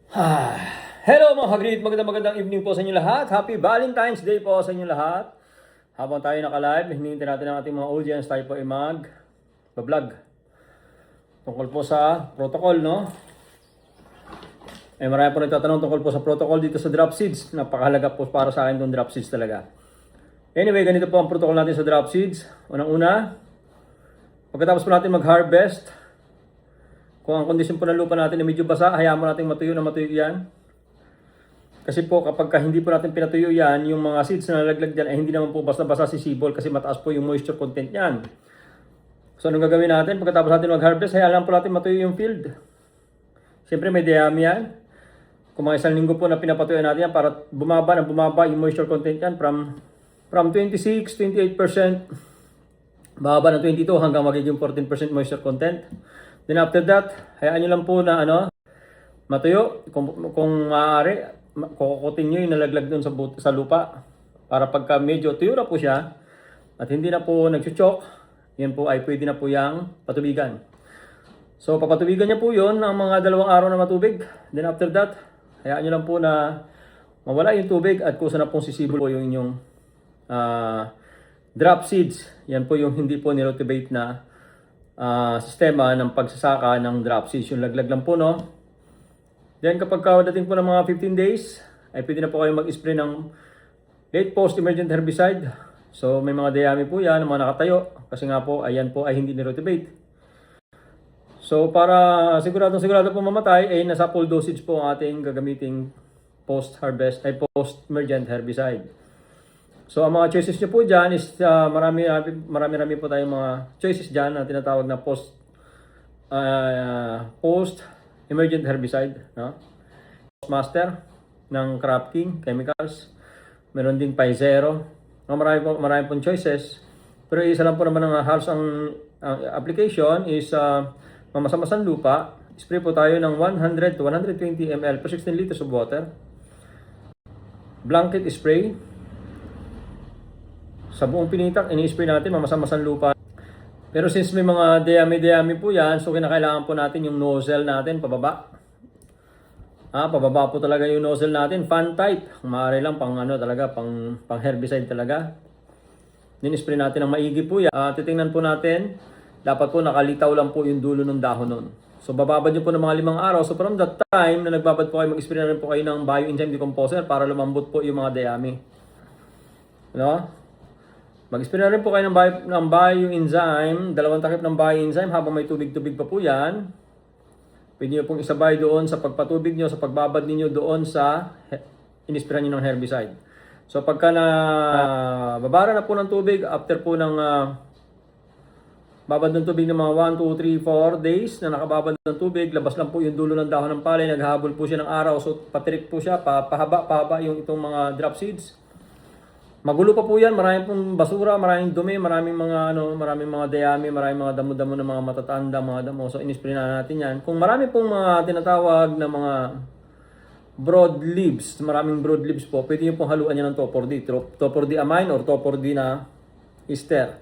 Ah, Hello mga kagreet, magandang evening po sa inyo lahat. Happy Valentine's Day po sa inyo lahat. Habang tayo naka-live, hinihintay natin ang ating mga audience, tayo po ay mag-vlog. Tungkol po sa protocol, no? Marami po nagtatanong tungkol po sa protocol dito sa drop seeds. Napakahalaga po para sa akin itong drop seeds talaga. Anyway, ganito po ang protocol natin sa drop seeds. Unang-una, pagkatapos po natin mag-harvest, kung ang kondisyon po ng lupa natin ay medyo basa, hayaan mo natin matuyo na matuyo yan. Kasi po kapag hindi po natin pinatuyo yan, yung mga seeds na nalaglag dyan ay hindi naman po basta-basta sisibol kasi mataas po yung moisture content yan. So anong gagawin natin? Pagkatapos natin mag-harvest, hayaan lang po natin matuyo yung field. Siyempre may dayami yan. Kung mga isang linggo po na pinapatuyo natin yan para bumaba yung moisture content yan from 26, 28%, bababa ng 22 hanggang magiging 14% moisture content. Then after that, hayaan nyo lang po na matuyo. Kung maaari, kukutin nyo yung nalaglag dun sa lupa para pagka medyo tuyo na po siya at hindi na po nagsuchok, yan po ay pwede na po yung patubigan. So papatubigan niya po yun ng mga 2 araw na matubig. Then after that, hayaan nyo lang po na mawala yung tubig at kusa na pong sisibol po yung inyong drop seeds. Yan po yung hindi po nirotivate na sistema ng pagsasaka ng drop seeds. Yung laglag lang po, no? Then kapag dating po ng mga 15 days, ay pwede na po kayo mag-spray ng late post-emergent herbicide. So may mga dayami po yan, mga nakatayo. Kasi nga po, ayan po ay hindi nirotivate. So para sigurado po mamatay, ay nasa full dosage po ang ating gagamiting post-harvest, ay post-emergent herbicide. So ang mga choices nyo po dyan is marami po tayong mga choices dyan na tinatawag na post-emergent herbicide, no? Master ng Crop King Chemicals. Meron ding Pizero. Marami pong choices. Pero isa lang po naman ang halos ang application is mamasa-masang lupa. Spray po tayo ng 100 to 120 ml per 16 liters of water. Blanket spray. Sa buong pinitak, ini-spray natin mamasa-masang lupa. Pero since may mga dayami po yan, so kinakailangan po natin yung nozzle natin pababa. Pababa po talaga yung nozzle natin, fan type. Maaari lang pang herbicide talaga. Din-spray natin ng maigi po yan. Titingnan po natin, dapat po nakalitaw lang po yung dulo ng dahon nun. So bababad nyo po ng mga 5 araw. So from that time na nagbabad po kayo, mag-spray na rin po kayo ng bioenzyme decomposer para lumambot po yung mga dayami. No? Mag-spray na rin po kayo ng bioenzyme, 2 takip ng bioenzyme habang may tubig-tubig pa po yan. Pwede nyo pong isabay doon sa pagpatubig nyo, sa pagbabad ninyo doon sa inispray nyo ng herbicide. So pagka babara na po ng tubig, after po ng babad ng tubig ng mga 1, 2, 3, 4 days na nakababad ng tubig, labas lang po yung dulo ng dahon ng palay, naghahabol po siya ng araw, so patirik po siya, pahaba yung itong mga drop seeds. Magulo pa po yan, maraming pong basura, maraming dumi, maraming mga dayami, maraming mga damo-damo ng mga matatanda, mga damo. So inispray na natin yan. Kung marami pong mga tinatawag na mga broad leaves, maraming broad leaves po, pwede nyo pong haluan yan ng 2,4-D. 2,4-D amine or 2,4-D na ester.